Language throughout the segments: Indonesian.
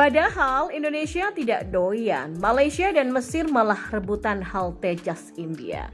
Padahal Indonesia tidak doyan, Malaysia dan Mesir malah rebutan HAL Tejas India.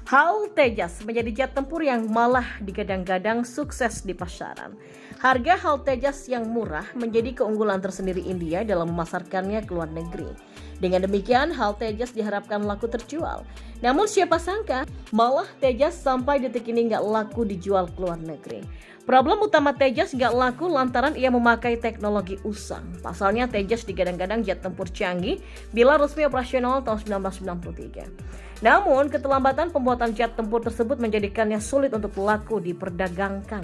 HAL Tejas menjadi jet tempur yang malah digadang-gadang sukses di pasaran. Harga HAL Tejas yang murah menjadi keunggulan tersendiri India dalam memasarkannya ke luar negeri. Dengan demikian, HAL Tejas diharapkan laku terjual. Namun siapa sangka, malah Tejas sampai detik ini nggak laku dijual ke luar negeri. Problem utama Tejas nggak laku lantaran ia memakai teknologi usang. Pasalnya Tejas digadang-gadang jet tempur canggih bila resmi operasional tahun 1993. Namun, keterlambatan pembuatan jet tempur tersebut menjadikannya sulit untuk laku diperdagangkan.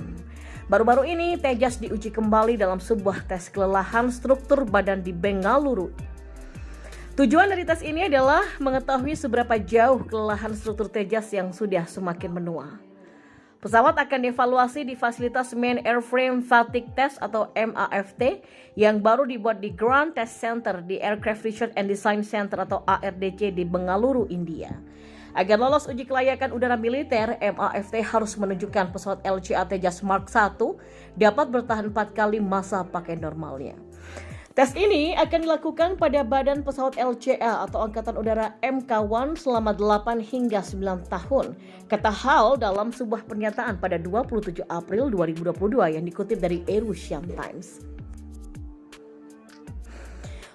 Baru-baru ini, Tejas diuji kembali dalam sebuah tes kelelahan struktur badan di Bengaluru. Tujuan dari tes ini adalah mengetahui seberapa jauh kelelahan struktur Tejas yang sudah semakin menua. Pesawat akan dievaluasi di fasilitas Main Airframe Fatigue Test atau MAFT yang baru dibuat di Ground Test Center di Aircraft Research and Design Center atau ARDC di Bengaluru, India. Agar lolos uji kelayakan udara militer, MAFT harus menunjukkan pesawat LCA Tejas Mark I dapat bertahan 4 kali masa pakai normalnya. Tes ini akan dilakukan pada badan pesawat LCA atau Angkatan Udara MK1 selama 8 hingga 9 tahun, kata HAL dalam sebuah pernyataan pada 27 April 2022 yang dikutip dari Aeroasian Times.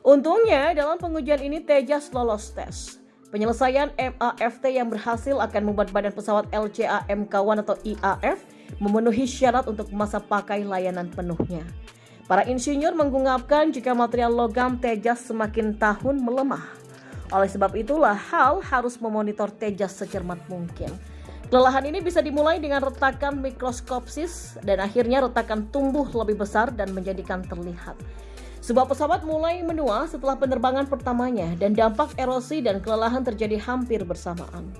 Untungnya dalam pengujian ini Tejas lolos tes. Penyelesaian MAFT yang berhasil akan membuat badan pesawat LCA MK1 atau IAF memenuhi syarat untuk masa pakai layanan penuhnya. Para insinyur mengungkapkan jika material logam Tejas semakin tahun melemah. Oleh sebab itulah HAL harus memonitor Tejas secermat mungkin. Kelelahan ini bisa dimulai dengan retakan mikroskopsis dan akhirnya retakan tumbuh lebih besar dan menjadikan terlihat. Sebuah pesawat mulai menua setelah penerbangan pertamanya dan dampak erosi dan kelelahan terjadi hampir bersamaan.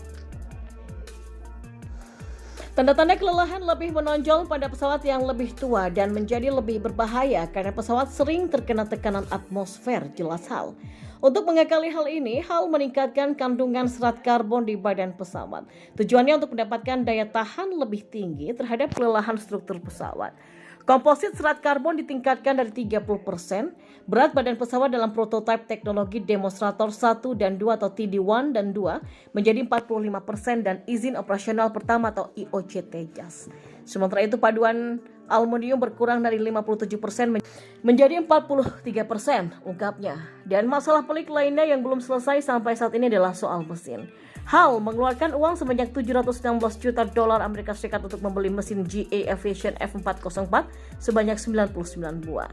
Tanda-tanda kelelahan lebih menonjol pada pesawat yang lebih tua dan menjadi lebih berbahaya karena pesawat sering terkena tekanan atmosfer, jelas HAL. Untuk mengakali hal ini, HAL meningkatkan kandungan serat karbon di badan pesawat. Tujuannya untuk mendapatkan daya tahan lebih tinggi terhadap kelelahan struktur pesawat. Komposit serat karbon ditingkatkan dari 30%, berat badan pesawat dalam prototipe teknologi demonstrator 1 dan 2 atau TD1 dan 2 menjadi 45% dan izin operasional pertama atau IOC Tejas. Sementara itu paduan aluminium berkurang dari 57% menjadi 43%, ungkapnya. Dan masalah pelik lainnya yang belum selesai sampai saat ini adalah soal mesin. HAL mengeluarkan uang sebanyak $716 juta Amerika Serikat untuk membeli mesin GA Aviation F404 sebanyak 99 buah.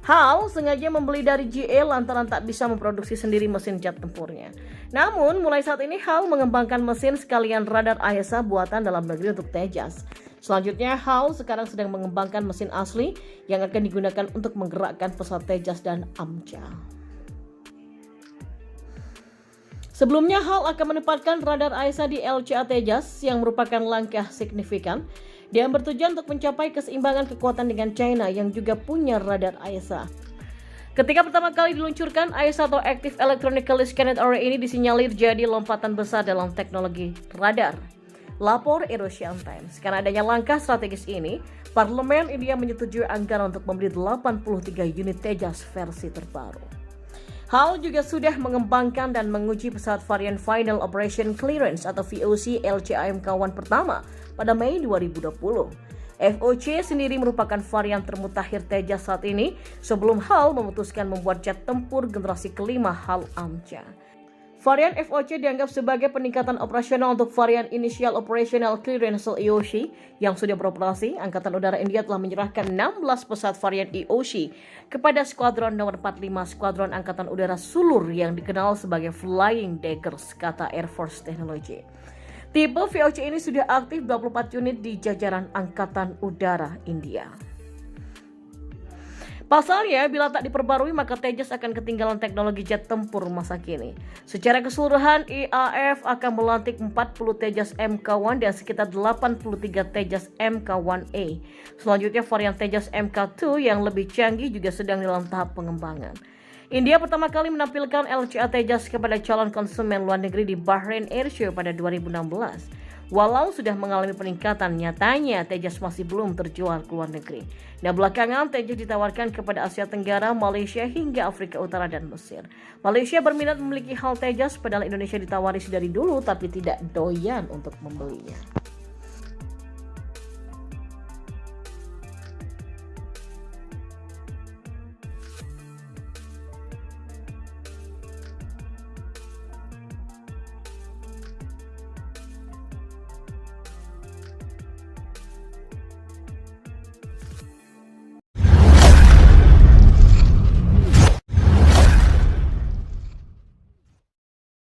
HAL sengaja membeli dari GA lantaran tak bisa memproduksi sendiri mesin jet tempurnya. Namun, mulai saat ini HAL mengembangkan mesin sekalian radar AESA buatan dalam negeri untuk Tejas. Selanjutnya, HAL sekarang sedang mengembangkan mesin asli yang akan digunakan untuk menggerakkan pesawat Tejas dan AMCA. Sebelumnya, HAL akan menempatkan radar AESA di LCA Tejas yang merupakan langkah signifikan dan bertujuan untuk mencapai keseimbangan kekuatan dengan China yang juga punya radar AESA. Ketika pertama kali diluncurkan, AESA atau Active Electronically Scanned Array ini disinyalir jadi lompatan besar dalam teknologi radar. Lapor Aeroasian Times. Karena adanya langkah strategis ini, Parlemen India menyetujui anggaran untuk membeli 83 unit Tejas versi terbaru. HAL juga sudah mengembangkan dan menguji pesawat varian Final Operation Clearance atau VOC LCA MK1 pertama pada Mei 2020. VOC sendiri merupakan varian termutakhir Tejas saat ini sebelum HAL memutuskan membuat jet tempur generasi kelima HAL AMCA. Varian VOC dianggap sebagai peningkatan operasional untuk varian Initial Operational Clearance atau IOC yang sudah beroperasi. Angkatan Udara India telah menyerahkan 16 pesawat varian IOC kepada Skuadron nomor 45 Skuadron Angkatan Udara Sulur yang dikenal sebagai Flying Daggers, kata Air Force Technology. Tipe VOC ini sudah aktif 24 unit di jajaran Angkatan Udara India. Pasalnya, bila tak diperbarui maka Tejas akan ketinggalan teknologi jet tempur masa kini. Secara keseluruhan, IAF akan melantik 40 Tejas Mk1 dan sekitar 83 Tejas Mk1A. Selanjutnya, varian Tejas Mk2 yang lebih canggih juga sedang dalam tahap pengembangan. India pertama kali menampilkan LCA Tejas kepada calon konsumen luar negeri di Bahrain Airshow pada 2016. Walau sudah mengalami peningkatan, nyatanya Tejas masih belum terjual ke luar negeri. Nah, belakangan Tejas ditawarkan kepada Asia Tenggara, Malaysia hingga Afrika Utara dan Mesir. Malaysia berminat memiliki HAL Tejas, padahal Indonesia ditawari dari dulu tapi tidak doyan untuk membelinya.